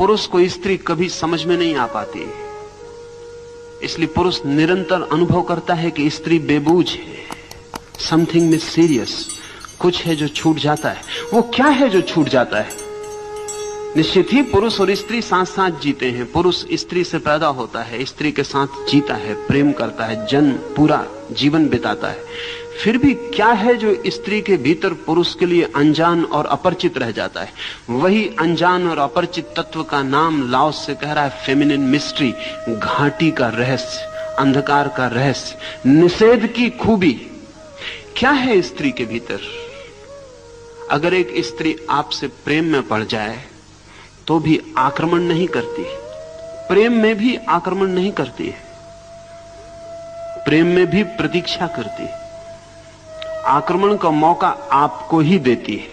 पुरुष को स्त्री कभी समझ में नहीं आ पाती, इसलिए पुरुष निरंतर अनुभव करता है कि स्त्री बेबूझ है, समथिंग मिस्टीरियस, कुछ है जो छूट जाता है। वो क्या है जो छूट जाता है? निश्चित ही पुरुष और स्त्री साथ साथ जीते हैं। पुरुष स्त्री से पैदा होता है, स्त्री के साथ जीता है, प्रेम करता है, जन्म पूरा जीवन बिताता है। फिर भी क्या है जो स्त्री के भीतर पुरुष के लिए अनजान और अपरिचित रह जाता है? वही अनजान और अपरिचित तत्व का नाम लाओस से कह रहा है फेमिनिन मिस्ट्री, घाटी का रहस्य, अंधकार का रहस्य, निषेध की खूबी। क्या है स्त्री के भीतर? अगर एक स्त्री आपसे प्रेम में पड़ जाए तो भी आक्रमण नहीं करती, प्रेम में भी आक्रमण नहीं करती है, प्रेम में भी प्रतीक्षा करती है, आक्रमण का मौका आपको ही देती है।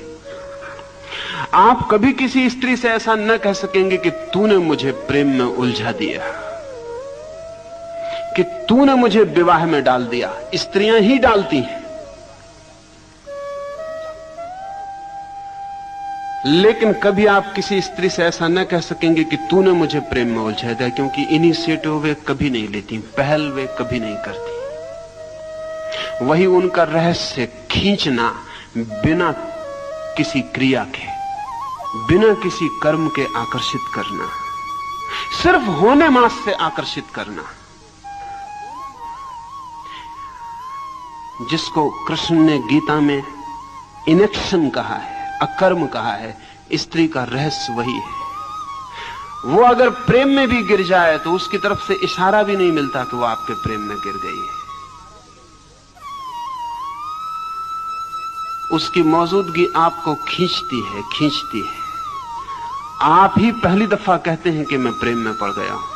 आप कभी किसी स्त्री से ऐसा न कह सकेंगे कि तूने मुझे प्रेम में उलझा दिया, कि तूने मुझे विवाह में डाल दिया। स्त्रियां ही डालती हैं, लेकिन कभी आप किसी स्त्री से ऐसा न कह सकेंगे कि तूने मुझे प्रेम में उलझा दिया, क्योंकि इनिशिएटिव वे कभी नहीं लेती, पहल वे कभी नहीं करती। वही उनका रहस्य, खींचना बिना किसी क्रिया के, बिना किसी कर्म के आकर्षित करना, सिर्फ होने मात्र से आकर्षित करना, जिसको कृष्ण ने गीता में इनेक्शन कहा है, अकर्म कहा है। स्त्री का रहस्य वही है। वो अगर प्रेम में भी गिर जाए तो उसकी तरफ से इशारा भी नहीं मिलता कि वो आपके प्रेम में गिर गई है। उसकी मौजूदगी आपको खींचती है, खींचती है। आप ही पहली दफा कहते हैं कि मैं प्रेम में पड़ गया हूं।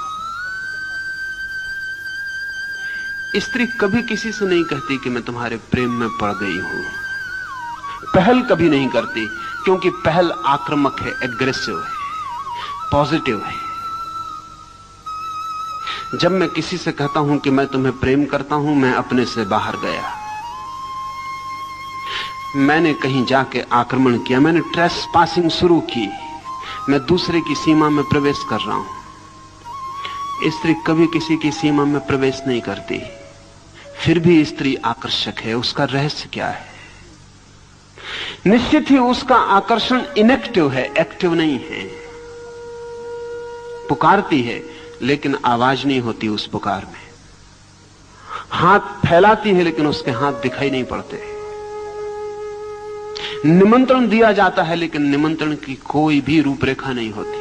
स्त्री कभी किसी से नहीं कहती कि मैं तुम्हारे प्रेम में पड़ गई हूं। पहल कभी नहीं करती, क्योंकि पहल आक्रामक है, एग्रेसिव है, पॉजिटिव है। जब मैं किसी से कहता हूं कि मैं तुम्हें प्रेम करता हूं, मैं अपने से बाहर गया, मैंने कहीं जाके आक्रमण किया, मैंने ट्रेस पासिंग शुरू की, मैं दूसरे की सीमा में प्रवेश कर रहा हूं। स्त्री कभी किसी की सीमा में प्रवेश नहीं करती, फिर भी स्त्री आकर्षक है। उसका रहस्य क्या है? निश्चित ही उसका आकर्षण इनएक्टिव है, एक्टिव नहीं है। पुकारती है लेकिन आवाज नहीं होती उस पुकार में, हाथ फैलाती है लेकिन उसके हाथ दिखाई नहीं पड़ते, निमंत्रण दिया जाता है लेकिन निमंत्रण की कोई भी रूपरेखा नहीं होती।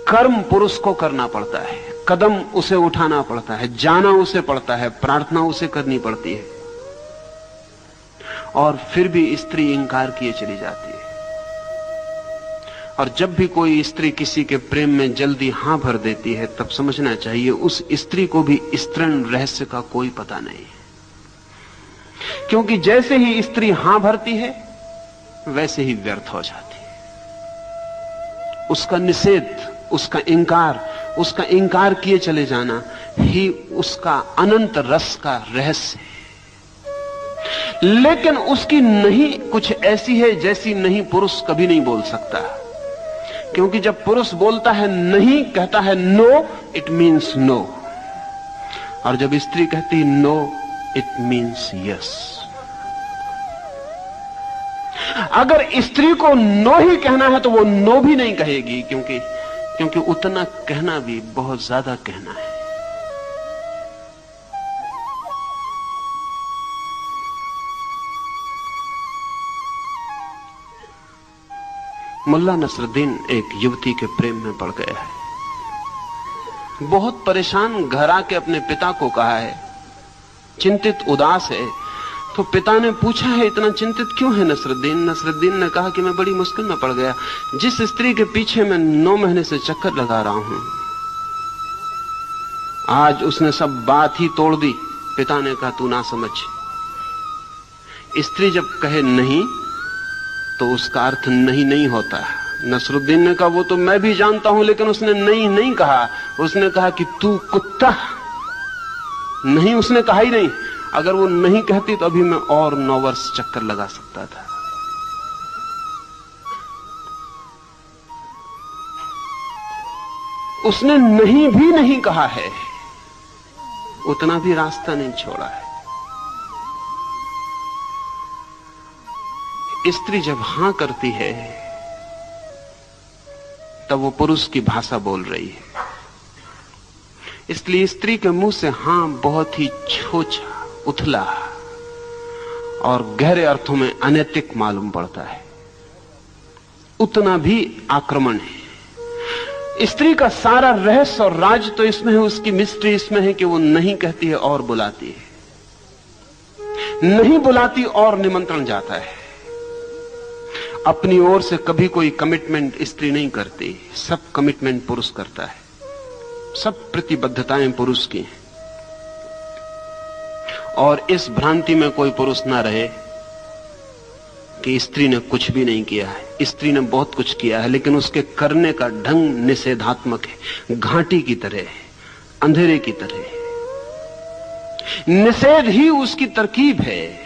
कर्म पुरुष को करना पड़ता है, कदम उसे उठाना पड़ता है, जाना उसे पड़ता है, प्रार्थना उसे करनी पड़ती है, और फिर भी स्त्री इंकार किए चली जाती है। और जब भी कोई स्त्री किसी के प्रेम में जल्दी हां भर देती है, तब समझना चाहिए उस स्त्री को भी स्तृण रहस्य का कोई पता नहीं है। क्योंकि जैसे ही स्त्री हां भरती है वैसे ही व्यर्थ हो जाती है। उसका निषेध, उसका इंकार किए चले जाना ही उसका अनंत रस का रहस्य है। लेकिन उसकी नहीं कुछ ऐसी है जैसी नहीं पुरुष कभी नहीं बोल सकता, क्योंकि जब पुरुष बोलता है नहीं, कहता है नो, इट मीन्स नो, और जब स्त्री कहती है नो, इट मीन्स यस। अगर स्त्री को नो ही कहना है तो वो नो भी नहीं कहेगी, क्योंकि उतना कहना भी बहुत ज्यादा कहना है। मुल्ला नसरुद्दीन एक युवती के प्रेम में पड़ गया है। बहुत परेशान घर आके अपने पिता को कहा है, चिंतित उदास है। तो पिता ने पूछा है इतना चिंतित क्यों है नसरुद्दीन? नसरुद्दीन ने कहा कि मैं बड़ी मुश्किल में पड़ गया, जिस स्त्री के पीछे मैं 9 महीने से चक्कर लगा रहा हूं, आज उसने सब बात ही तोड़ दी। पिता ने कहा तू ना समझ, स्त्री जब कहे नहीं तो उसका अर्थ नहीं नहीं होता है। नसरुद्दीन ने कहा वो तो मैं भी जानता हूं, लेकिन उसने नहीं नहीं कहा, उसने कहा कि तू कुत्ता। नहीं उसने कहा ही नहीं। अगर वो नहीं कहती तो अभी मैं और 9 वर्ष चक्कर लगा सकता था। उसने नहीं भी नहीं कहा है, उतना भी रास्ता नहीं छोड़ा है। स्त्री जब हां करती है तब वो पुरुष की भाषा बोल रही है। इसलिए स्त्री के मुंह से हां बहुत ही छोटा, उथला और गहरे अर्थों में अनैतिक मालूम पड़ता है, उतना भी आक्रमण है। स्त्री का सारा रहस्य और राज तो इसमें है, उसकी मिस्ट्री इसमें है कि वो नहीं कहती है और बुलाती है, नहीं बुलाती और निमंत्रण जाता है। अपनी ओर से कभी कोई कमिटमेंट स्त्री नहीं करती, सब कमिटमेंट पुरुष करता है, सब प्रतिबद्धताएं पुरुष की हैं। और इस भ्रांति में कोई पुरुष ना रहे कि स्त्री ने कुछ भी नहीं किया है। स्त्री ने बहुत कुछ किया है, लेकिन उसके करने का ढंग निषेधात्मक है, घाटी की तरह है, अंधेरे की तरह है। निषेध ही उसकी तरकीब है।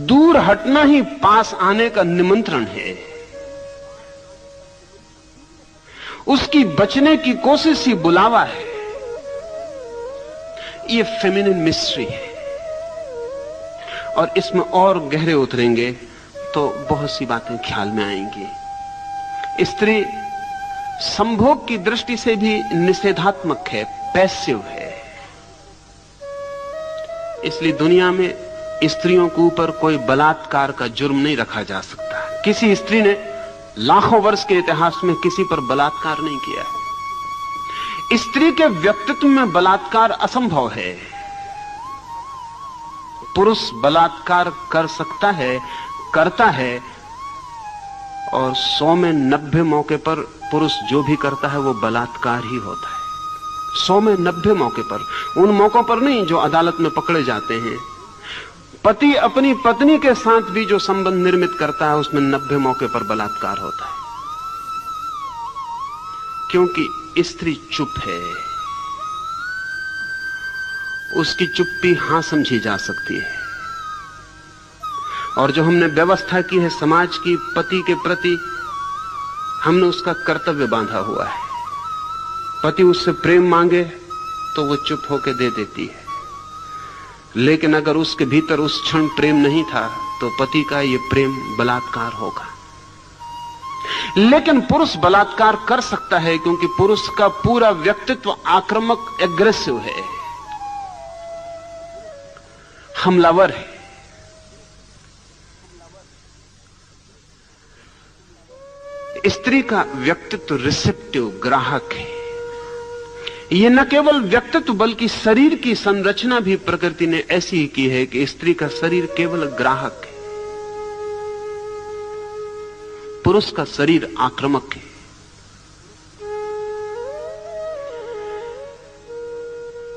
दूर हटना ही पास आने का निमंत्रण है। उसकी बचने की कोशिश ही बुलावा है। ये फेमिनिन मिस्ट्री है, और इसमें और गहरे उतरेंगे तो बहुत सी बातें ख्याल में आएंगी। स्त्री संभोग की दृष्टि से भी निषेधात्मक है, पैसिव है। इसलिए दुनिया में स्त्रियों के ऊपर कोई बलात्कार का जुर्म नहीं रखा जा सकता। किसी स्त्री ने लाखों वर्ष के इतिहास में किसी पर बलात्कार नहीं किया है। स्त्री के व्यक्तित्व में बलात्कार असंभव है। पुरुष बलात्कार कर सकता है, करता है, और 100 में 90 मौके पर पुरुष जो भी करता है वो बलात्कार ही होता है। 100 में 90 मौके पर, उन मौकों पर नहीं जो अदालत में पकड़े जाते हैं। पति अपनी पत्नी के साथ भी जो संबंध निर्मित करता है उसमें 90 मौके पर बलात्कार होता है, क्योंकि स्त्री चुप है। उसकी चुप्पी हां समझी जा सकती है। और जो हमने व्यवस्था की है समाज की पति के प्रति, हमने उसका कर्तव्य बांधा हुआ है। पति उससे प्रेम मांगे तो वो चुप होकर दे देती है, लेकिन अगर उसके भीतर उस क्षण प्रेम नहीं था तो पति का ये प्रेम बलात्कार होगा। लेकिन पुरुष बलात्कार कर सकता है, क्योंकि पुरुष का पूरा व्यक्तित्व आक्रामक, एग्रेसिव है, हमलावर है। स्त्री का व्यक्तित्व रिसेप्टिव, ग्राहक है। यह न केवल व्यक्तित्व बल्कि शरीर की संरचना भी प्रकृति ने ऐसी ही की है कि स्त्री का शरीर केवल ग्राहक है, पुरुष का शरीर आक्रामक है।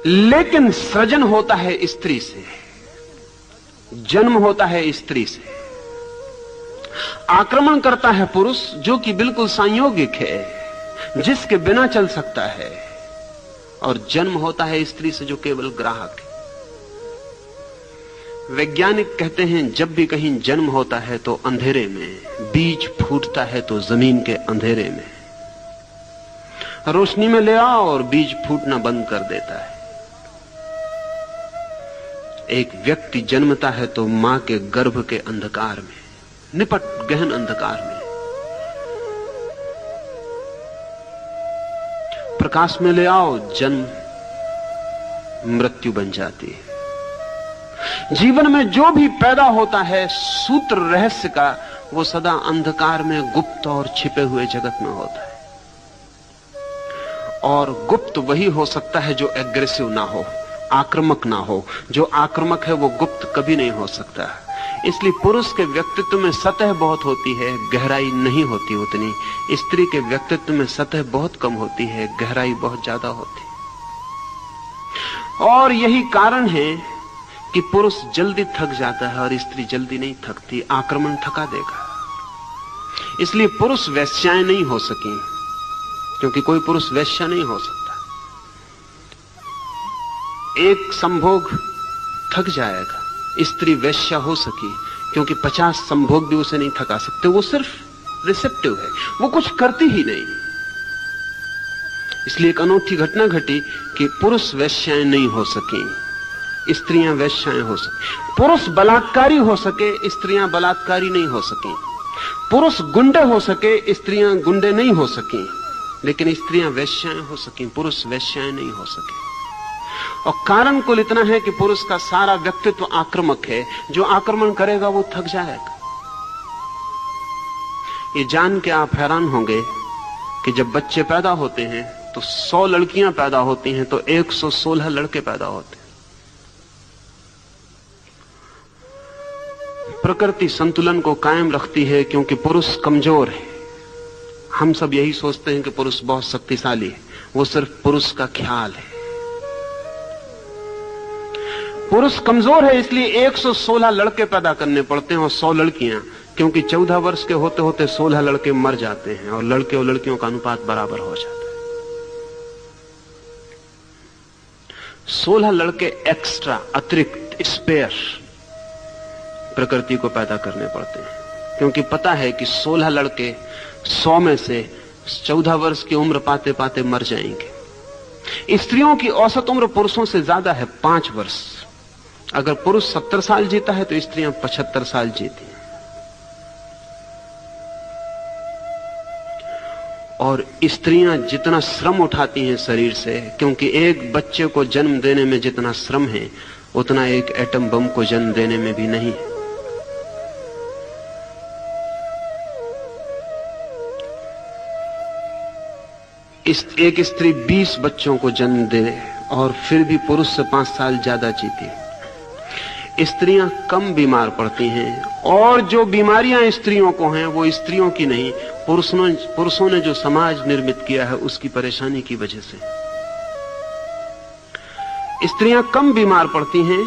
लेकिन सृजन होता है स्त्री से, जन्म होता है स्त्री से। आक्रमण करता है पुरुष, जो कि बिल्कुल संयोगिक है, जिसके बिना चल सकता है, और जन्म होता है स्त्री से जो केवल ग्राहक है। वैज्ञानिक कहते हैं जब भी कहीं जन्म होता है तो अंधेरे में, बीज फूटता है तो जमीन के अंधेरे में। रोशनी में ले आओ और बीज फूटना बंद कर देता है। एक व्यक्ति जन्मता है तो मां के गर्भ के अंधकार में, निपट गहन अंधकार में। प्रकाश में ले आओ, जन्म मृत्यु बन जाती है। जीवन में जो भी पैदा होता है सूत्र रहस्य का, वो सदा अंधकार में, गुप्त और छिपे हुए जगत में होता है। और गुप्त वही हो सकता है जो एग्रेसिव ना हो, आक्रामक ना हो। जो आक्रामक है वो गुप्त कभी नहीं हो सकता। इसलिए पुरुष के व्यक्तित्व में सतह बहुत होती है, गहराई नहीं होती उतनी। स्त्री के व्यक्तित्व में सतह बहुत कम होती है, गहराई बहुत ज्यादा होती है। और यही कारण है कि पुरुष जल्दी थक जाता है और स्त्री जल्दी नहीं थकती। आक्रमण थका देगा। इसलिए पुरुष वैश्याएं नहीं हो सकी, क्योंकि कोई पुरुष वैश्या नहीं हो सकता। एक संभोग थक जाएगा। स्त्री वैश्या हो सकी, क्योंकि 50 संभोग भी उसे नहीं थका सकते। वो सिर्फ रिसेप्टिव है, वो कुछ करती ही नहीं। इसलिए एक अनोखी घटना घटी कि पुरुष वेश्याएं नहीं हो सकी, स्त्रियां वेश्याएं हो सके। पुरुष बलात्कारी हो सके, स्त्रियां बलात्कारी नहीं हो सकी। पुरुष गुंडे हो सके, स्त्रियां गुंडे नहीं हो सकी। लेकिन स्त्रियां वेश्याएं हो सकी, पुरुष वेश्याएं नहीं हो सके। और कारण कुल इतना है कि पुरुष का सारा व्यक्तित्व आक्रामक है। जो आक्रमण करेगा वो थक जाएगा। ये जान के आप हैरान होंगे कि जब बच्चे पैदा होते हैं तो 100 लड़कियां पैदा होती हैं तो 116 लड़के पैदा होते हैं। प्रकृति संतुलन को कायम रखती है क्योंकि पुरुष कमजोर है। हम सब यही सोचते हैं कि पुरुष बहुत शक्तिशाली है, वो सिर्फ पुरुष का ख्याल है। पुरुष कमजोर है, इसलिए 116 लड़के पैदा करने पड़ते हैं और 100 लड़कियां, क्योंकि 14 वर्ष के होते होते 16 लड़के मर जाते हैं और लड़के और लड़कियों का अनुपात बराबर हो जाता है। 16 लड़के एक्स्ट्रा, अतिरिक्त, स्पेयर प्रकृति को पैदा करने पड़ते हैं, क्योंकि पता है कि 16 लड़के 100 में से 14 वर्ष की उम्र पाते पाते मर जाएंगे। स्त्रियों की औसत उम्र पुरुषों से ज्यादा है, 5 वर्ष। अगर पुरुष 70 साल जीता है तो स्त्रियां 75 साल जीती हैं। और स्त्रियां जितना श्रम उठाती हैं शरीर से, क्योंकि एक बच्चे को जन्म देने में जितना श्रम है उतना एक एटम बम को जन्म देने में भी नहीं है। एक स्त्री 20 बच्चों को जन्म दे और फिर भी पुरुष से 5 साल ज्यादा जीती है। स्त्रियां कम बीमार पड़ती हैं और जो बीमारियां स्त्रियों को हैं वो स्त्रियों की नहीं, पुरुषों ने जो समाज निर्मित किया है उसकी परेशानी की वजह से। स्त्रियां कम बीमार पड़ती हैं,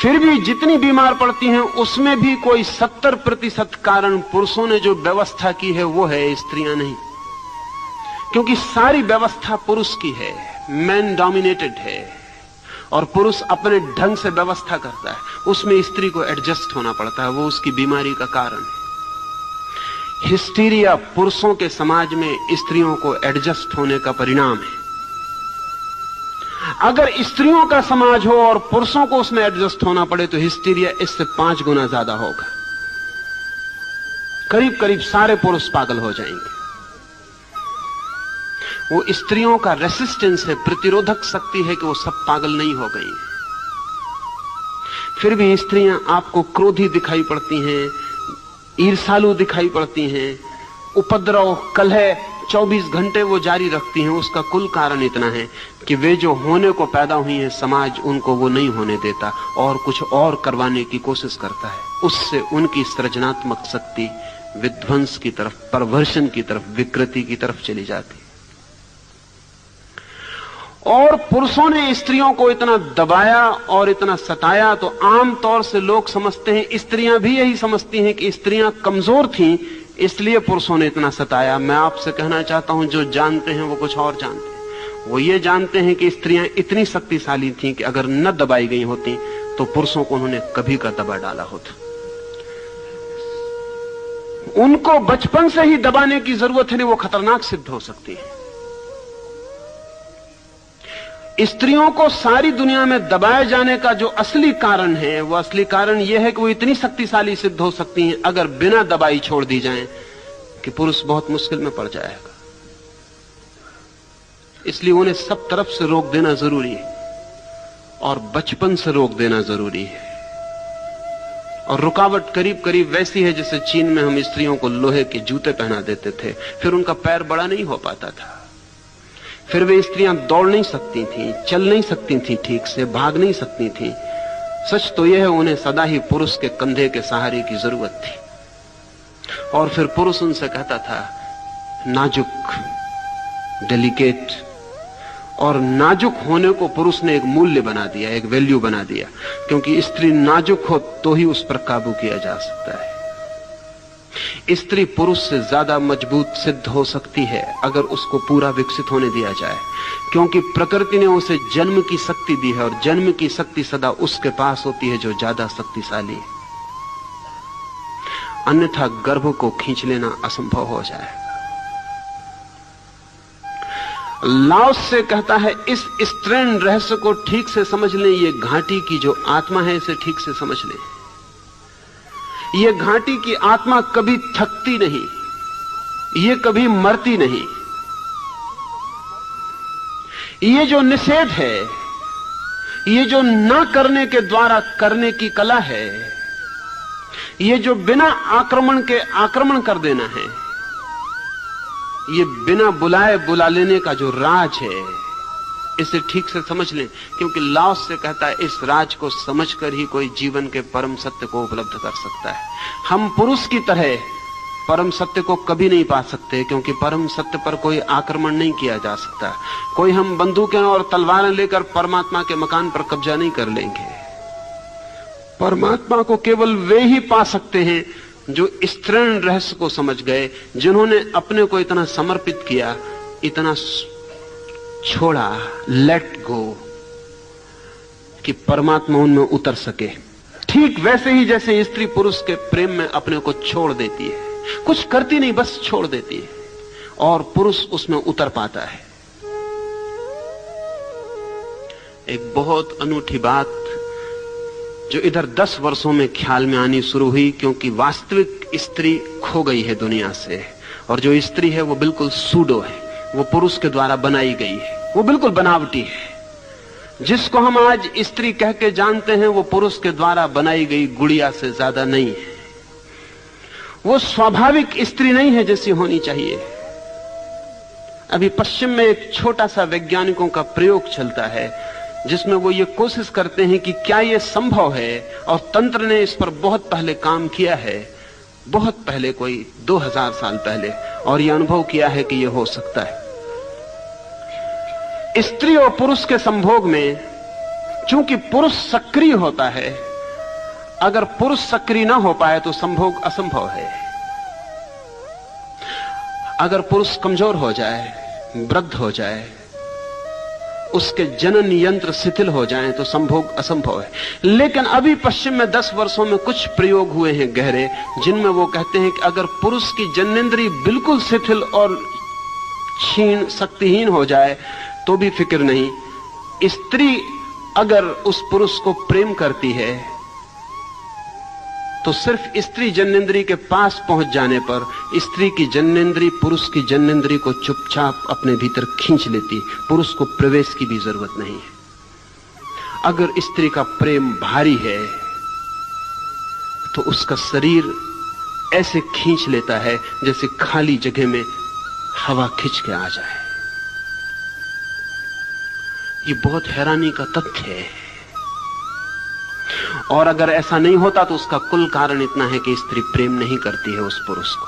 फिर भी जितनी बीमार पड़ती हैं उसमें भी कोई 70% कारण पुरुषों ने जो व्यवस्था की है वो है, स्त्रियां नहीं। क्योंकि सारी व्यवस्था पुरुष की है, मैन डोमिनेटेड है और पुरुष अपने ढंग से व्यवस्था करता है, उसमें स्त्री को एडजस्ट होना पड़ता है, वो उसकी बीमारी का कारण है। हिस्टीरिया पुरुषों के समाज में स्त्रियों को एडजस्ट होने का परिणाम है। अगर स्त्रियों का समाज हो और पुरुषों को उसमें एडजस्ट होना पड़े तो हिस्टीरिया इससे 5 गुना ज्यादा होगा। करीब करीब सारे पुरुष पागल हो जाएंगे। वो स्त्रियों का रेसिस्टेंस है, प्रतिरोधक शक्ति है कि वो सब पागल नहीं हो गई। फिर भी स्त्रियां आपको क्रोधी दिखाई पड़ती हैं, ईर्ष्यालु दिखाई पड़ती हैं, उपद्रव, कलह 24 घंटे वो जारी रखती हैं। उसका कुल कारण इतना है कि वे जो होने को पैदा हुई हैं, समाज उनको वो नहीं होने देता और कुछ और करवाने की कोशिश करता है। उससे उनकी सृजनात्मक शक्ति विध्वंस की तरफ, परवर्षण की तरफ, विकृति की तरफ चली जाती। और पुरुषों ने स्त्रियों को इतना दबाया और इतना सताया तो आमतौर से लोग समझते हैं, स्त्रियां भी यही समझती हैं कि स्त्रियां कमजोर थीं इसलिए पुरुषों ने इतना सताया। मैं आपसे कहना चाहता हूं, जो जानते हैं वो कुछ और जानते हैं। वो ये जानते हैं कि स्त्रियां इतनी शक्तिशाली थीं कि अगर न दबाई गई होती तो पुरुषों को उन्होंने कभी का दबा डाला होता। उनको बचपन से ही दबाने की जरूरत है, नहीं वो खतरनाक सिद्ध हो सकती है। स्त्रियों को सारी दुनिया में दबाए जाने का जो असली कारण है, वो असली कारण यह है कि वो इतनी शक्तिशाली सिद्ध हो सकती हैं अगर बिना दबाई छोड़ दी जाएं कि पुरुष बहुत मुश्किल में पड़ जाएगा। इसलिए उन्हें सब तरफ से रोक देना जरूरी है और बचपन से रोक देना जरूरी है। और रुकावट करीब करीब वैसी है जैसे चीन में हम स्त्रियों को लोहे के जूते पहना देते थे, फिर उनका पैर बड़ा नहीं हो पाता था, फिर वे स्त्रियां दौड़ नहीं सकती थीं, चल नहीं सकती थीं, ठीक से भाग नहीं सकती थीं। सच तो यह है, उन्हें सदा ही पुरुष के कंधे के सहारे की जरूरत थी। और फिर पुरुष उनसे कहता था नाजुक, डेलिकेट। और नाजुक होने को पुरुष ने एक मूल्य बना दिया, एक वैल्यू बना दिया, क्योंकि स्त्री नाजुक हो तो ही उस पर काबू किया जा सकता है। स्त्री पुरुष से ज्यादा मजबूत सिद्ध हो सकती है अगर उसको पूरा विकसित होने दिया जाए, क्योंकि प्रकृति ने उसे जन्म की शक्ति दी है और जन्म की शक्ति सदा उसके पास होती है जो ज्यादा शक्तिशाली है। अन्यथा गर्भ को खींच लेना असंभव हो जाए। लाओस से कहता है इस स्त्रीण रहस्य को ठीक से समझ लें, ये घाटी की जो आत्मा है इसे ठीक से समझ लें। ये घाटी की आत्मा कभी थकती नहीं, ये कभी मरती नहीं। ये जो निषेध है, ये जो ना करने के द्वारा करने की कला है, ये जो बिना आक्रमण के आक्रमण कर देना है, ये बिना बुलाए बुला लेने का जो राज है, इसे ठीक से समझ लें। क्योंकि लाओस से कहता है इस राज को समझकर ही कोई जीवन के परम सत्य को उपलब्ध कर सकता है। हम पुरुष की तरह परम सत्य को कभी नहीं पा सकते, क्योंकि परम सत्य पर कोई आक्रमण नहीं किया जा सकता। कोई हम बंदूकें और तलवारें लेकर परमात्मा के मकान पर कब्जा नहीं कर लेंगे। परमात्मा को केवल वे ही पा सकते हैं जो स्त्रीण रहस्य को समझ गए, जिन्होंने अपने को इतना समर्पित किया, इतना छोड़ा, लेट गो, कि परमात्मा उनमें उतर सके। ठीक वैसे ही जैसे स्त्री पुरुष के प्रेम में अपने को छोड़ देती है, कुछ करती नहीं, बस छोड़ देती है, और पुरुष उसमें उतर पाता है। एक बहुत अनूठी बात जो इधर 10 वर्षों में ख्याल में आनी शुरू हुई, क्योंकि वास्तविक स्त्री खो गई है दुनिया से, और जो स्त्री है वो बिल्कुल सूडो है, वो पुरुष के द्वारा बनाई गई है, वो बिल्कुल बनावटी है। जिसको हम आज स्त्री कह के जानते हैं वो पुरुष के द्वारा बनाई गई गुड़िया से ज्यादा नहीं है। वो स्वाभाविक स्त्री नहीं है जैसी होनी चाहिए। अभी पश्चिम में एक छोटा सा वैज्ञानिकों का प्रयोग चलता है, जिसमें वो ये कोशिश करते हैं कि क्या ये संभव है, और तंत्र ने इस पर बहुत पहले काम किया है, बहुत पहले, कोई 2000 साल पहले, और ये अनुभव किया है कि ये हो सकता है। स्त्री और पुरुष के संभोग में चूंकि पुरुष सक्रिय होता है, अगर पुरुष सक्रिय ना हो पाए तो संभोग असंभव है। अगर पुरुष कमजोर हो जाए, वृद्ध हो जाए, उसके जनन यंत्र शिथिल हो जाएं तो संभोग असंभव है। लेकिन अभी पश्चिम में 10 वर्षों में कुछ प्रयोग हुए हैं गहरे, जिनमें वो कहते हैं कि अगर पुरुष की जननेंद्रिय बिल्कुल शिथिल और क्षीण, शक्तिहीन हो जाए तो भी फिक्र नहीं। स्त्री अगर उस पुरुष को प्रेम करती है तो सिर्फ स्त्री जननेंद्रिय के पास पहुंच जाने पर स्त्री की जननेंद्रिय पुरुष की जननेंद्रिय को चुपचाप अपने भीतर खींच लेती, पुरुष को प्रवेश की भी जरूरत नहीं है। अगर स्त्री का प्रेम भारी है तो उसका शरीर ऐसे खींच लेता है जैसे खाली जगह में हवा खींच के आ जाए। ये बहुत हैरानी का तथ्य है। और अगर ऐसा नहीं होता तो उसका कुल कारण इतना है कि स्त्री प्रेम नहीं करती है उस पुरुष को,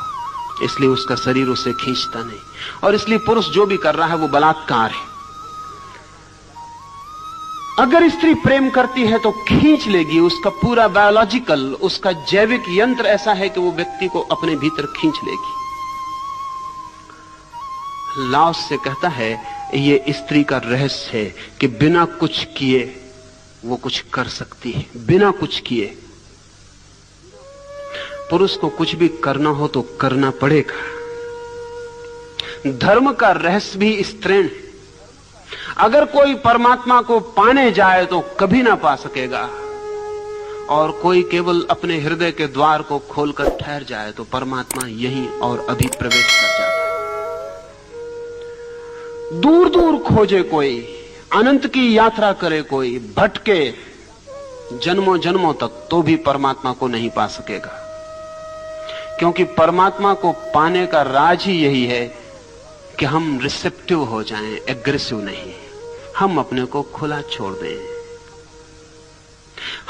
इसलिए उसका शरीर उसे खींचता नहीं, और इसलिए पुरुष जो भी कर रहा है वो बलात्कार है। अगर स्त्री प्रेम करती है तो खींच लेगी, उसका पूरा बायोलॉजिकल, उसका जैविक यंत्र ऐसा है कि वो व्यक्ति को अपने भीतर खींच लेगी। लाओस से कहता है ये स्त्री का रहस्य है कि बिना कुछ किए वो कुछ कर सकती है, बिना कुछ किए। पुरुष को कुछ भी करना हो तो करना पड़ेगा। धर्म का रहस्य भी स्त्रीण है। अगर कोई परमात्मा को पाने जाए तो कभी ना पा सकेगा, और कोई केवल अपने हृदय के द्वार को खोलकर ठहर जाए तो परमात्मा यहीं और अभी प्रवेश कर जाता है। दूर दूर खोजे कोई, अनंत की यात्रा करे कोई, भटके जन्मों जन्मों तक, तो भी परमात्मा को नहीं पा सकेगा। क्योंकि परमात्मा को पाने का राज ही यही है कि हम रिसेप्टिव हो जाएं, एग्रेसिव नहीं। हम अपने को खुला छोड़ दें।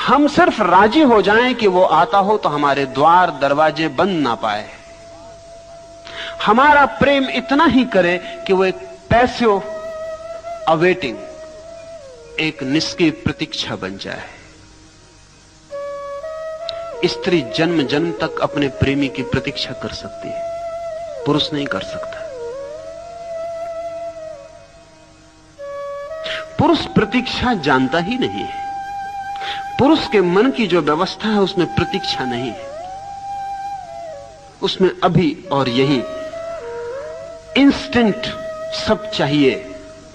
हम सिर्फ राजी हो जाएं कि वो आता हो तो हमारे द्वार दरवाजे बंद ना पाए। हमारा प्रेम इतना ही करे कि वो एक पैसिव अवेटिंग, एक निष्क्रिय प्रतीक्षा बन जाए। स्त्री जन्म जन्म तक अपने प्रेमी की प्रतीक्षा कर सकती है, पुरुष नहीं कर सकता। पुरुष प्रतीक्षा जानता ही नहीं है। पुरुष के मन की जो व्यवस्था है उसमें प्रतीक्षा नहीं है। उसमें अभी और यहीं इंस्टेंट सब चाहिए।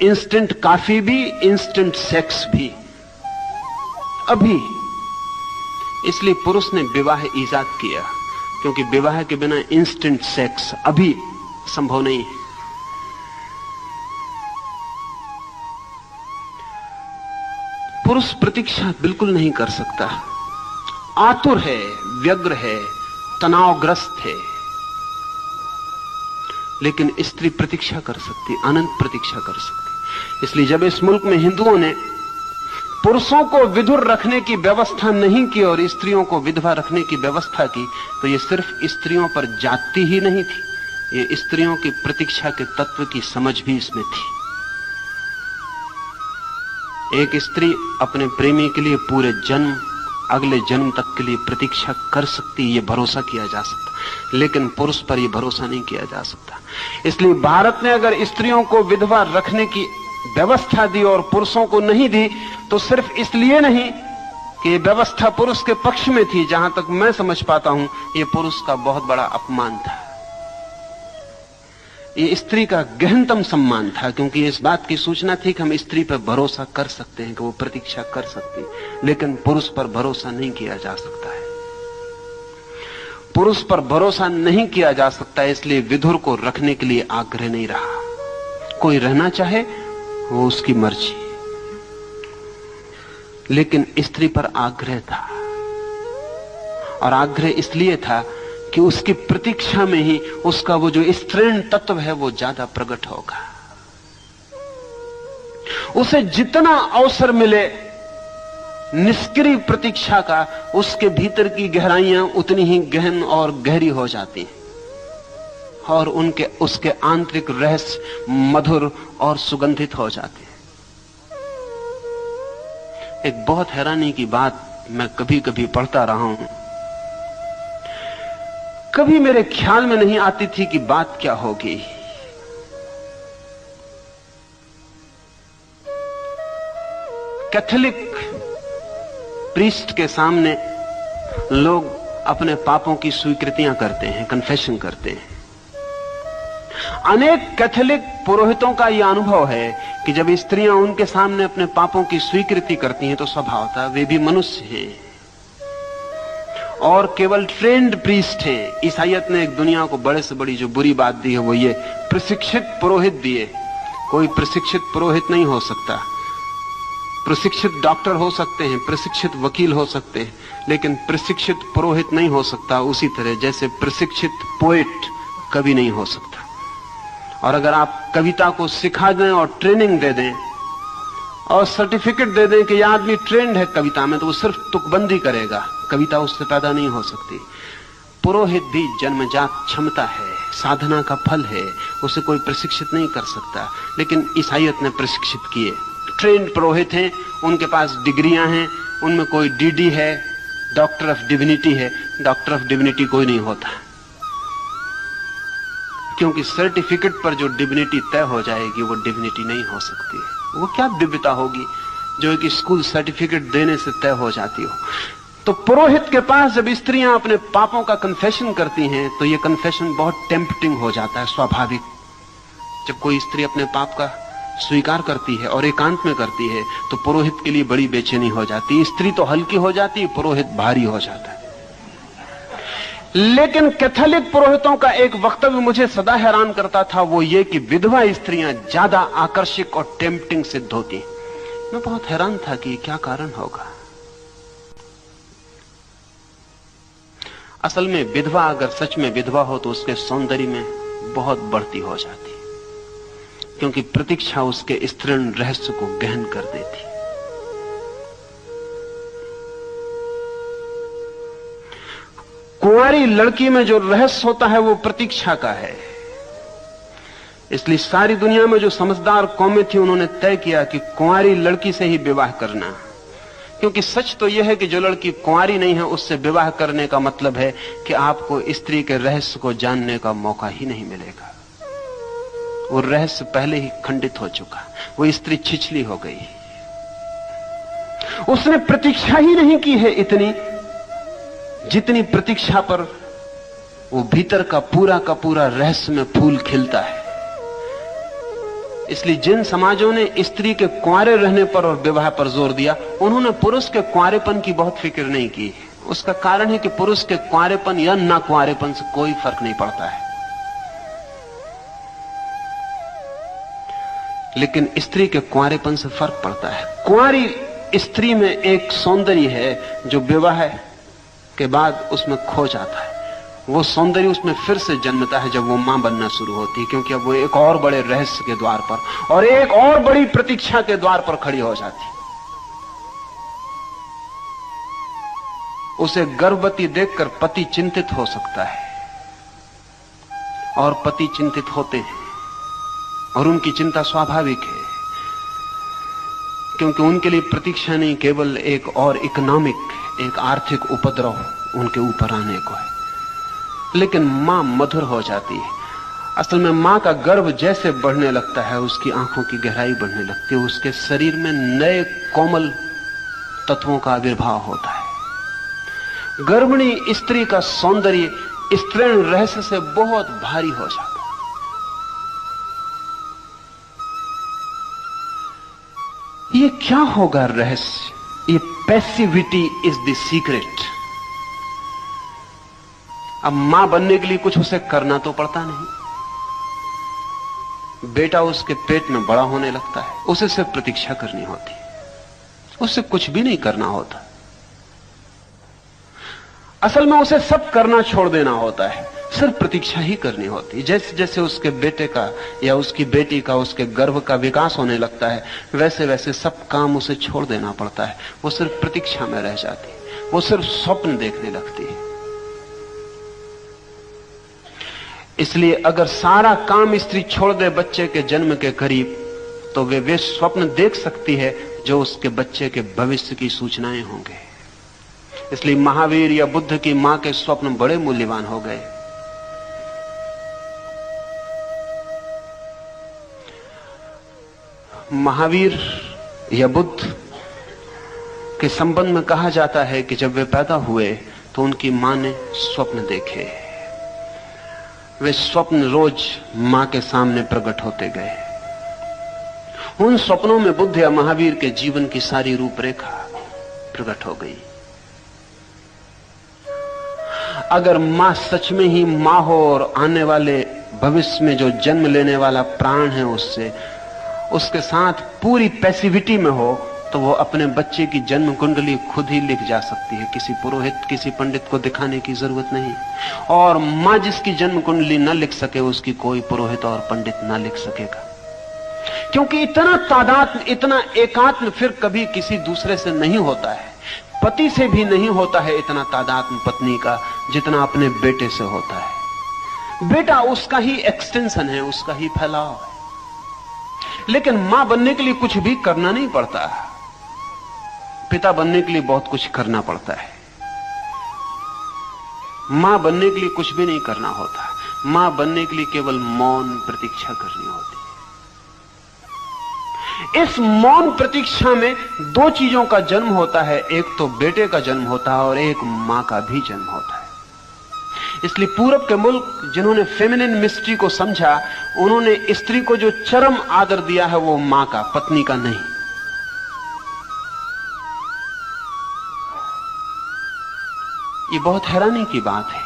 इंस्टेंट काफी भी, इंस्टेंट सेक्स भी, अभी। इसलिए पुरुष ने विवाह ईजाद किया, क्योंकि विवाह के बिना इंस्टेंट सेक्स अभी संभव नहीं है। पुरुष प्रतीक्षा बिल्कुल नहीं कर सकता, आतुर है, व्यग्र है, तनावग्रस्त है। लेकिन स्त्री प्रतीक्षा कर सकती, अनंत प्रतीक्षा कर सकती। इसलिए जब इस मुल्क में हिंदुओं ने पुरुषों को विधुर रखने की व्यवस्था नहीं की और स्त्रियों को विधवा रखने की व्यवस्था की, तो यह सिर्फ स्त्रियों पर जाति ही नहीं थी, ये स्त्रियों की प्रतीक्षा के तत्व की समझ भी इसमें थी। एक स्त्री अपने प्रेमी के लिए पूरे जन्म, अगले जन्म तक के लिए प्रतीक्षा कर सकती, ये भरोसा किया जा सकता, लेकिन पुरुष पर यह भरोसा नहीं किया जा सकता। इसलिए भारत ने अगर स्त्रियों को विधवा रखने की व्यवस्था दी और पुरुषों को नहीं दी, तो सिर्फ इसलिए नहीं कि यह व्यवस्था पुरुष के पक्ष में थी, जहां तक मैं समझ पाता हूं यह पुरुष का बहुत बड़ा अपमान था, ये स्त्री का गहनतम सम्मान था, क्योंकि इस बात की सूचना थी कि हम स्त्री पर भरोसा कर सकते हैं कि वो प्रतीक्षा कर सकती है, लेकिन पुरुष पर भरोसा नहीं किया जा सकता है। पुरुष पर भरोसा नहीं किया जा सकता, इसलिए विधुर को रखने के लिए आग्रह नहीं रहा। कोई रहना चाहे वो उसकी मर्जी, लेकिन स्त्री पर आग्रह था, और आग्रह इसलिए था कि उसकी प्रतीक्षा में ही उसका वो जो स्त्रीण तत्व है वो ज्यादा प्रकट होगा। उसे जितना अवसर मिले निष्क्रिय प्रतीक्षा का, उसके भीतर की गहराइयां उतनी ही गहन और गहरी हो जाती हैं, और उसके आंतरिक रहस्य मधुर और सुगंधित हो जाते हैं। एक बहुत हैरानी की बात मैं कभी कभी पढ़ता रहा हूं, कभी मेरे ख्याल में नहीं आती थी कि बात क्या होगी। कैथोलिक प्रीस्ट के सामने लोग अपने पापों की स्वीकृतियां करते हैं, कन्फेशन करते हैं। अनेक कैथोलिक पुरोहितों का यह अनुभव है कि जब स्त्रियां उनके सामने अपने पापों की स्वीकृति करती हैं तो स्वभावतः वे भी मनुष्य हैं और केवल ट्रेंड प्रीस्ट हैं। ईसाइयत ने एक दुनिया को बड़े से बड़ी जो बुरी बात दी है वो ये, प्रशिक्षित पुरोहित दिए। कोई प्रशिक्षित पुरोहित नहीं हो सकता। प्रशिक्षित डॉक्टर हो सकते हैं, प्रशिक्षित वकील हो सकते हैं, लेकिन प्रशिक्षित पुरोहित नहीं हो सकता। उसी तरह जैसे प्रशिक्षित पोएट कभी नहीं हो सकता। और अगर आप कविता को सिखा दें और ट्रेनिंग दे दें और सर्टिफिकेट दे दें कि यह आदमी ट्रेंड है कविता में, तो वो सिर्फ तुकबंदी करेगा, कविता उससे पैदा नहीं हो सकती। पुरोहित भी जन्मजात क्षमता है, साधना का फल है, उसे कोई प्रशिक्षित नहीं कर सकता। लेकिन ईसाइयत ने प्रशिक्षित किए, ट्रेंड पुरोहित हैं, उनके पास डिग्रियां हैं, उनमें कोई डीडी है, डॉक्टर ऑफ डिविनिटी है। डॉक्टर ऑफ डिविनिटी कोई नहीं होता, क्योंकि सर्टिफिकेट पर जो डिविनिटी तय हो जाएगी वो डिविनिटी नहीं हो सकती। वो क्या दिव्यता होगी जो एक स्कूल सर्टिफिकेट देने से तय हो जाती हो। तो पुरोहित के पास जब स्त्रियां अपने पापों का कन्फेशन करती हैं तो ये कन्फेशन बहुत टेम्पटिंग हो जाता है, स्वाभाविक। जब कोई स्त्री अपने पाप का स्वीकार करती है और एकांत में करती है तो पुरोहित के लिए बड़ी बेचैनी हो जाती है। स्त्री तो हल्की हो जाती है, पुरोहित भारी हो जाता है। लेकिन कैथोलिक पुरोहितों का एक वक्तव्य मुझे सदा हैरान करता था, वो ये कि विधवा स्त्रियां ज्यादा आकर्षक और टेम्पटिंग सिद्ध होती। मैं बहुत हैरान था कि क्या कारण होगा। असल में विधवा अगर सच में विधवा हो तो उसके सौंदर्य में बहुत बढ़ती हो जाती, क्योंकि प्रतीक्षा उसके स्त्रीण रहस्य को गहन कर देती। कुंवारी लड़की में जो रहस्य होता है वो प्रतीक्षा का है। इसलिए सारी दुनिया में जो समझदार कौमें थी उन्होंने तय किया कि कुंवारी लड़की से ही विवाह करना, क्योंकि सच तो यह है कि जो लड़की कुंवारी नहीं है उससे विवाह करने का मतलब है कि आपको स्त्री के रहस्य को जानने का मौका ही नहीं मिलेगा। वो रहस्य पहले ही खंडित हो चुका, वो स्त्री छिछली हो गई, उसने प्रतीक्षा ही नहीं की है इतनी जितनी प्रतीक्षा पर वो भीतर का पूरा रहस्य में फूल खिलता है। इसलिए जिन समाजों ने स्त्री के कुंवारे रहने पर और विवाह पर जोर दिया, उन्होंने पुरुष के कुंवारेपन की बहुत फिक्र नहीं की। उसका कारण है कि पुरुष के कुंवारेपन या ना कुंवारेपन से कोई फर्क नहीं पड़ता है, लेकिन स्त्री के कुंवारेपन से फर्क पड़ता है। कुंवारी स्त्री में एक सौंदर्य है जो विवाह के बाद उसमें खो जाता है। वो सौंदर्य उसमें फिर से जन्मता है जब वो मां बनना शुरू होती है, क्योंकि अब वो एक और बड़े रहस्य के द्वार पर और एक और बड़ी प्रतीक्षा के द्वार पर खड़ी हो जाती है। उसे गर्भवती देखकर पति चिंतित हो सकता है, और पति चिंतित होते हैं, और उनकी चिंता स्वाभाविक है, क्योंकि उनके लिए प्रतीक्षा नहीं केवल एक और इकोनॉमिक, एक आर्थिक उपद्रव उनके ऊपर आने को है। लेकिन मां मधुर हो जाती है। असल में मां का गर्भ जैसे बढ़ने लगता है, उसकी आंखों की गहराई बढ़ने लगती है, उसके शरीर में नए कोमल तत्वों का आविर्भाव होता है। गर्भिणी स्त्री का सौंदर्य स्त्रीण रहस्य से बहुत भारी हो जाता है। ये क्या होगा रहस्य? ये पैसिविटी इज द सीक्रेट। अब मां बनने के लिए कुछ उसे करना तो पड़ता नहीं। बेटा उसके पेट में बड़ा होने लगता है, उसे सिर्फ प्रतीक्षा करनी होती, उससे कुछ भी नहीं करना होता। असल में उसे सब करना छोड़ देना होता है, सिर्फ प्रतीक्षा ही करनी होती। जैसे जैसे उसके बेटे का या उसकी बेटी का, उसके गर्भ का विकास होने लगता है, वैसे वैसे सब काम उसे छोड़ देना पड़ता है। वो सिर्फ प्रतीक्षा में रह जाती, वो सिर्फ स्वप्न देखने लगती है। इसलिए अगर सारा काम स्त्री छोड़ दे बच्चे के जन्म के करीब, तो वे स्वप्न देख सकती है जो उसके बच्चे के भविष्य की सूचनाएं होंगे। इसलिए महावीर या बुद्ध की मां के स्वप्न बड़े मूल्यवान हो गए। महावीर या बुद्ध के संबंध में कहा जाता है कि जब वे पैदा हुए तो उनकी मां ने स्वप्न देखे। वे स्वप्न रोज मां के सामने प्रकट होते गए। उन स्वप्नों में बुद्ध या महावीर के जीवन की सारी रूपरेखा प्रकट हो गई। अगर मां सच में ही मां हो और आने वाले भविष्य में जो जन्म लेने वाला प्राण है उसके साथ पूरी पैसिविटी में हो, तो वो अपने बच्चे की जन्म कुंडली खुद ही लिख जा सकती है। किसी पुरोहित, किसी पंडित को दिखाने की जरूरत नहीं। और मां जिसकी जन्म कुंडली न लिख सके, उसकी कोई पुरोहित और पंडित न लिख सकेगा, क्योंकि इतना तादात्म्य, इतना एकात्म फिर कभी किसी दूसरे से नहीं होता है। पति से भी नहीं होता है इतना तादात्म्य पत्नी का जितना अपने बेटे से होता है। बेटा उसका ही एक्सटेंशन है, उसका ही फैलाव है। लेकिन मां बनने के लिए कुछ भी करना नहीं पड़ता, पिता बनने के लिए बहुत कुछ करना पड़ता है। मां बनने के लिए कुछ भी नहीं करना होता, मां बनने के लिए केवल मौन प्रतीक्षा करनी होती है। इस मौन प्रतीक्षा में दो चीजों का जन्म होता है, एक तो बेटे का जन्म होता है और एक मां का भी जन्म होता है। इसलिए पूरब के मुल्क जिन्होंने फेमिनिन मिस्ट्री को समझा, उन्होंने स्त्री को जो चरम आदर दिया है वो मां का, पत्नी का नहीं। ये बहुत हैरानी की बात है।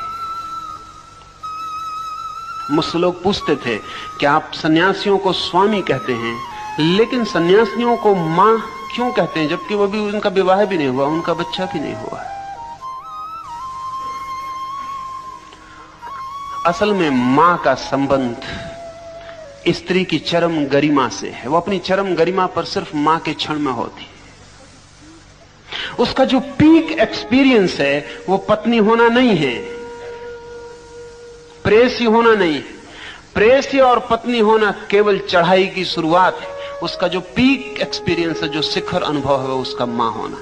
मुझसे लोग पूछते थे कि आप सन्यासियों को स्वामी कहते हैं, लेकिन सन्यासियों को मां क्यों कहते हैं, जबकि वो भी, उनका विवाह भी नहीं हुआ, उनका बच्चा भी नहीं हुआ। असल में मां का संबंध स्त्री की चरम गरिमा से है। वो अपनी चरम गरिमा पर सिर्फ मां के क्षण में होती। उसका जो पीक एक्सपीरियंस है वो पत्नी होना नहीं है, प्रेयसी होना नहीं है। प्रेयसी और पत्नी होना केवल चढ़ाई की शुरुआत है। उसका जो पीक एक्सपीरियंस है, जो शिखर अनुभव है, उसका मां होना।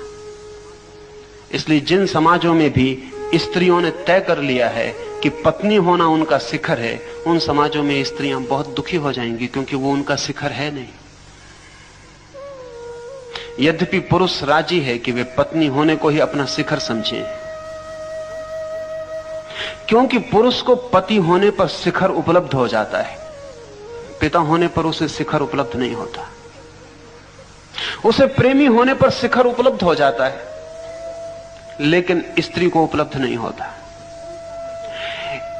इसलिए जिन समाजों में भी स्त्रियों ने तय कर लिया है कि पत्नी होना उनका शिखर है, उन समाजों में स्त्रियां बहुत दुखी हो जाएंगी, क्योंकि वो उनका शिखर है नहीं। यद्यपि पुरुष राजी है कि वे पत्नी होने को ही अपना शिखर समझें, क्योंकि पुरुष को पति होने पर शिखर उपलब्ध हो जाता है, पिता होने पर उसे शिखर उपलब्ध नहीं होता। उसे प्रेमी होने पर शिखर उपलब्ध हो जाता है, लेकिन स्त्री को उपलब्ध नहीं होता।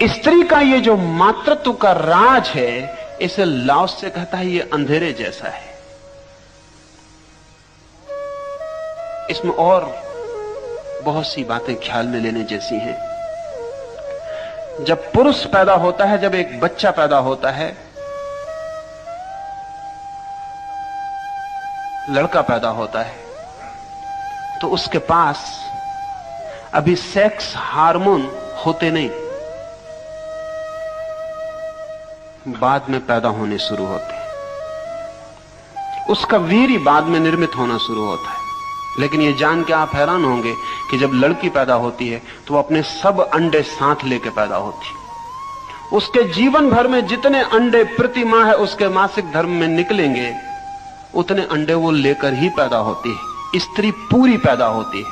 स्त्री का ये जो मातृत्व का राज है, इसे लाओस से कहता है ये अंधेरे जैसा है। इसमें और बहुत सी बातें ख्याल में लेने जैसी हैं। जब पुरुष पैदा होता है, जब एक बच्चा पैदा होता है, लड़का पैदा होता है, तो उसके पास अभी सेक्स हार्मोन होते नहीं, बाद में पैदा होने शुरू होते हैं। उसका वीर्य बाद में निर्मित होना शुरू होता है। लेकिन यह जान के आप हैरान होंगे कि जब लड़की पैदा होती है तो वो अपने सब अंडे साथ लेके पैदा होती है। उसके जीवन भर में जितने अंडे प्रति माह उसके मासिक धर्म में निकलेंगे, उतने अंडे वो लेकर ही पैदा होती है। स्त्री पूरी पैदा होती है,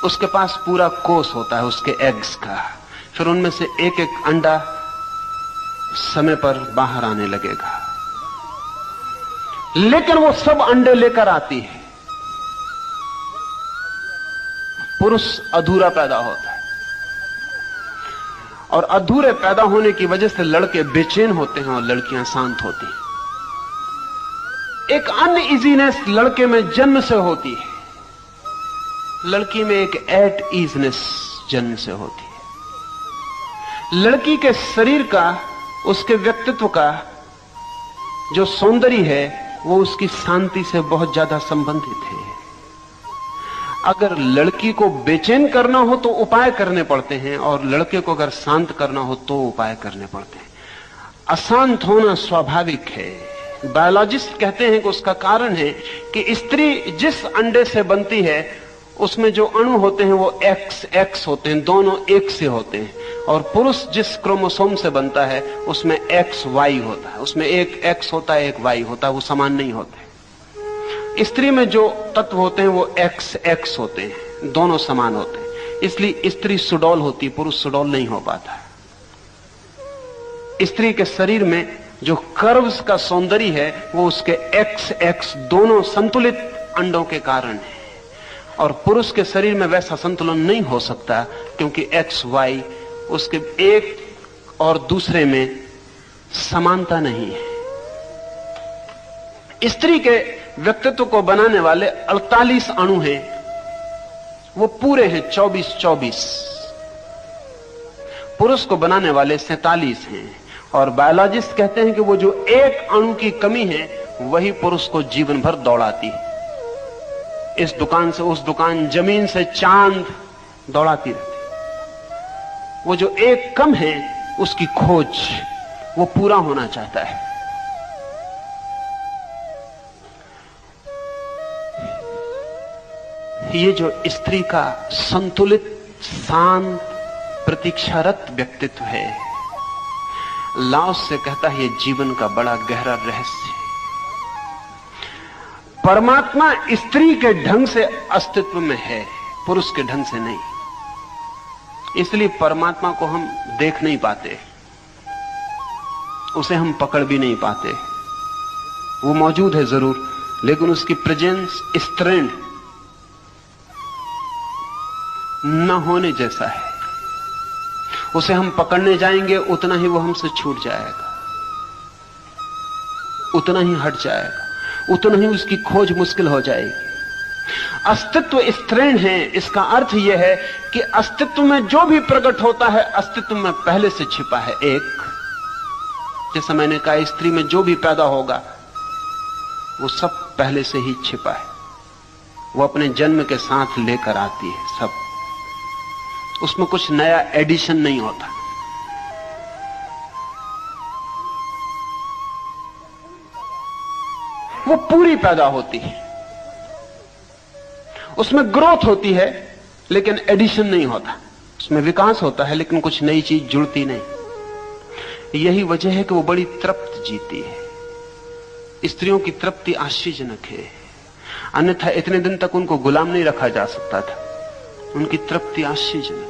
उसके पास पूरा कोष होता है उसके एग्स का। फिर उनमें से एक एक अंडा समय पर बाहर आने लगेगा, लेकिन वो सब अंडे लेकर आती है। पुरुष अधूरा पैदा होता है, और अधूरे पैदा होने की वजह से लड़के बेचैन होते हैं और लड़कियां शांत होती हैं। एक अनइजीनेस लड़के में जन्म से होती है, लड़की में एक एट ईजनेस जन्म से होती है। लड़की के शरीर का, उसके व्यक्तित्व का जो सौंदर्य है, वो उसकी शांति से बहुत ज्यादा संबंधित है। अगर लड़की को बेचैन करना हो तो उपाय करने पड़ते हैं, और लड़के को अगर शांत करना हो तो उपाय करने पड़ते हैं। अशांत होना स्वाभाविक है। बायोलॉजिस्ट कहते हैं कि उसका कारण है कि स्त्री जिस अंडे से बनती है उसमें जो अणु होते हैं वो XX होते हैं, दोनों एक से होते हैं। और पुरुष जिस क्रोमोसोम से बनता है उसमें XY होता है, उसमें एक X होता है, एक Y होता है, वो समान नहीं होते। स्त्री में जो तत्व होते हैं वो XX होते हैं, दोनों समान होते हैं। इसलिए स्त्री सुडौल होती है, पुरुष सुडौल नहीं हो पाता। स्त्री के शरीर में जो कर्व्स का सौंदर्य है वो उसके XX दोनों संतुलित अंडों के कारण है, और पुरुष के शरीर में वैसा संतुलन नहीं हो सकता, क्योंकि XY उसके एक और दूसरे में समानता नहीं है। स्त्री के व्यक्तित्व को बनाने वाले 48 अणु हैं, वो पूरे हैं 24-24। पुरुष को बनाने वाले 47 हैं, और बायोलॉजिस्ट कहते हैं कि वो जो एक अणु की कमी है वही पुरुष को जीवन भर दौड़ाती है। इस दुकान से उस दुकान, जमीन से चांद दौड़ाती रहती। वो जो एक कम है उसकी खोज वो पूरा होना चाहता है। ये जो स्त्री का संतुलित, शांत, प्रतीक्षारत व्यक्तित्व है, लाओस से कहता है ये जीवन का बड़ा गहरा रहस्य है। परमात्मा स्त्री के ढंग से अस्तित्व में है, पुरुष के ढंग से नहीं। इसलिए परमात्मा को हम देख नहीं पाते, उसे हम पकड़ भी नहीं पाते। वो मौजूद है जरूर, लेकिन उसकी प्रेजेंस स्त्रीण न होने जैसा है। उसे हम पकड़ने जाएंगे उतना ही वो हमसे छूट जाएगा, उतना ही हट जाएगा, उतना ही उसकी खोज मुश्किल हो जाएगी। अस्तित्व स्त्रीण है, इसका अर्थ यह है कि अस्तित्व में जो भी प्रकट होता है अस्तित्व में पहले से छिपा है। एक, जैसा मैंने कहा, स्त्री में जो भी पैदा होगा वो सब पहले से ही छिपा है, वो अपने जन्म के साथ लेकर आती है सब, उसमें कुछ नया एडिशन नहीं होता। वो पूरी पैदा होती है, उसमें ग्रोथ होती है लेकिन एडिशन नहीं होता, उसमें विकास होता है लेकिन कुछ नई चीज जुड़ती नहीं। यही वजह है कि वो बड़ी तृप्त जीती है। स्त्रियों की तृप्ति आश्चर्यजनक है, अन्यथा इतने दिन तक उनको गुलाम नहीं रखा जा सकता था। उनकी तृप्ति आश्चर्यजनक है।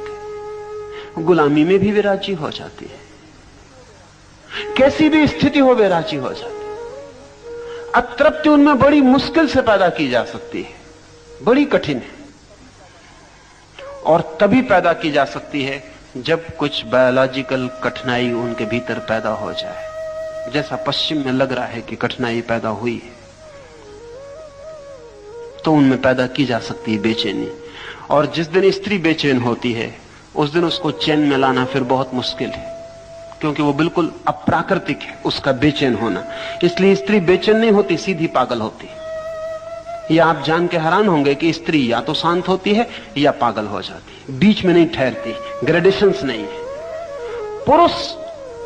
गुलामी में भी वे राजी हो जाती है, कैसी भी स्थिति हो वे राजी हो जाती है। अतृप्ति उनमें बड़ी मुश्किल से पैदा की जा सकती है, बड़ी कठिन है, और तभी पैदा की जा सकती है जब कुछ बायोलॉजिकल कठिनाई उनके भीतर पैदा हो जाए, जैसा पश्चिम में लग रहा है कि कठिनाई पैदा हुई है, तो उनमें पैदा की जा सकती है बेचैनी। और जिस दिन स्त्री बेचैन होती है उस दिन उसको चैन में लाना फिर बहुत मुश्किल है, क्योंकि वो बिल्कुल अप्राकृतिक है उसका बेचैन होना। इसलिए स्त्री बेचैन नहीं होती, सीधी पागल होती। या आप जान के हैरान होंगे कि स्त्री या तो शांत होती है या पागल हो जाती है, बीच में नहीं ठहरती, ग्रेडेशंस नहीं है। पुरुष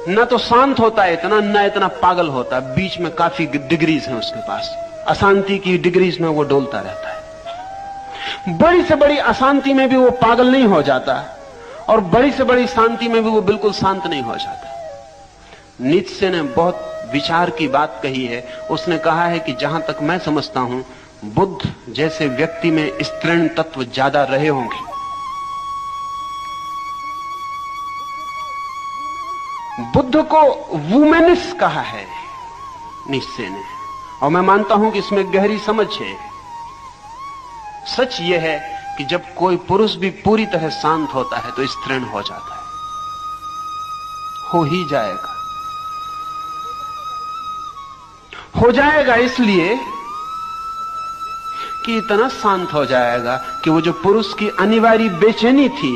न तो शांत होता है इतना, न इतना पागल होता, बीच में काफी डिग्रीज हैं उसके पास, अशांति की डिग्रीज में वो डोलता रहता है। बड़ी से बड़ी अशांति में भी वो पागल नहीं हो जाता, और बड़ी से बड़ी शांति में भी वो बिल्कुल शांत नहीं हो जाता। नीत्शे ने बहुत विचार की बात कही है। उसने कहा है कि जहां तक मैं समझता हूं, बुद्ध जैसे व्यक्ति में स्त्रीण तत्व ज्यादा रहे होंगे। बुद्ध को वुमेनिस कहा है नीत्शे ने, और मैं मानता हूं कि इसमें गहरी समझ है। सच यह है कि जब कोई पुरुष भी पूरी तरह शांत होता है तो स्त्रीण हो जाता है, हो ही जाएगा, हो जाएगा इसलिए कि इतना शांत हो जाएगा कि वो जो पुरुष की अनिवार्य बेचैनी थी,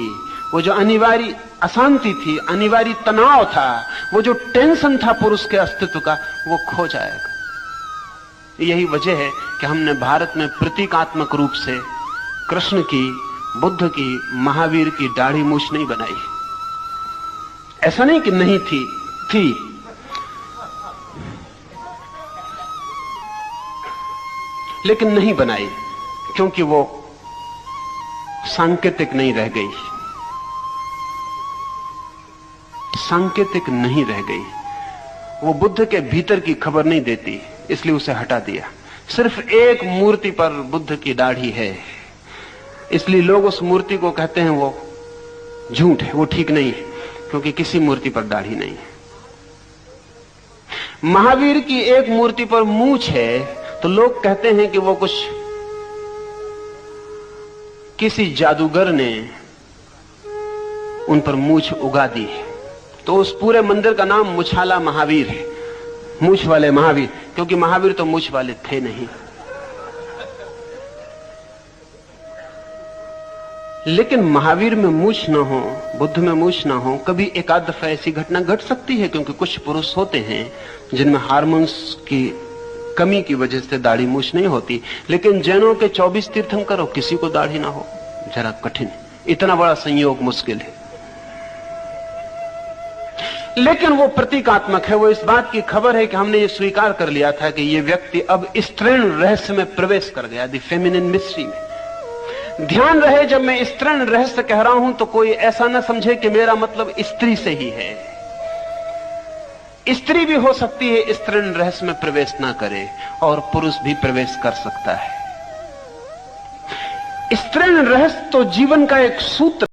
वो जो अनिवार्य अशांति थी, अनिवार्य तनाव था, वो जो टेंशन था पुरुष के अस्तित्व का, वो खो जाएगा। यही वजह है कि हमने भारत में प्रतीकात्मक रूप से कृष्ण की, बुद्ध की, महावीर की दाढ़ी मूछ नहीं बनाई। ऐसा नहीं कि नहीं थी, लेकिन नहीं बनाई, क्योंकि वो सांकेतिक नहीं रह गई, सांकेतिक नहीं रह गई। वो बुद्ध के भीतर की खबर नहीं देती, इसलिए उसे हटा दिया। सिर्फ एक मूर्ति पर बुद्ध की दाढ़ी है, इसलिए लोग उस मूर्ति को कहते हैं वो झूठ है, वो ठीक नहीं है, क्योंकि किसी मूर्ति पर दाढ़ी नहीं है। महावीर की एक मूर्ति पर मूंछ है, तो लोग कहते हैं कि वो कुछ किसी जादूगर ने उन पर मूंछ उगा दी है। तो उस पूरे मंदिर का नाम मुछाला महावीर है, मूंछ वाले महावीर, क्योंकि महावीर तो मूंछ वाले थे नहीं। लेकिन महावीर में मूंछ ना हो, बुद्ध में मूंछ ना हो, कभी एक आध दफा ऐसी घटना घट सकती है, क्योंकि कुछ पुरुष होते हैं जिनमें हार्मोन्स की कमी की वजह से दाढ़ी मूंछ नहीं होती। लेकिन जैनों के 24 तीर्थंकर हो, किसी को दाढ़ी ना हो, जरा कठिन है, इतना बड़ा संयोग मुश्किल है। लेकिन वो प्रतीकात्मक है, वो इस बात की खबर है कि हमने ये स्वीकार कर लिया था कि ये व्यक्ति अब स्त्रीण रहस्य में प्रवेश कर गया, द फेमिनिन मिस्ट्री में। ध्यान रहे, जब मैं स्त्रीण रहस्य कह रहा हूं तो कोई ऐसा ना समझे कि मेरा मतलब स्त्री से ही है। स्त्री भी हो सकती है स्त्रीण रहस्य में प्रवेश ना करे, और पुरुष भी प्रवेश कर सकता है। स्त्रीण रहस्य तो जीवन का एक सूत्र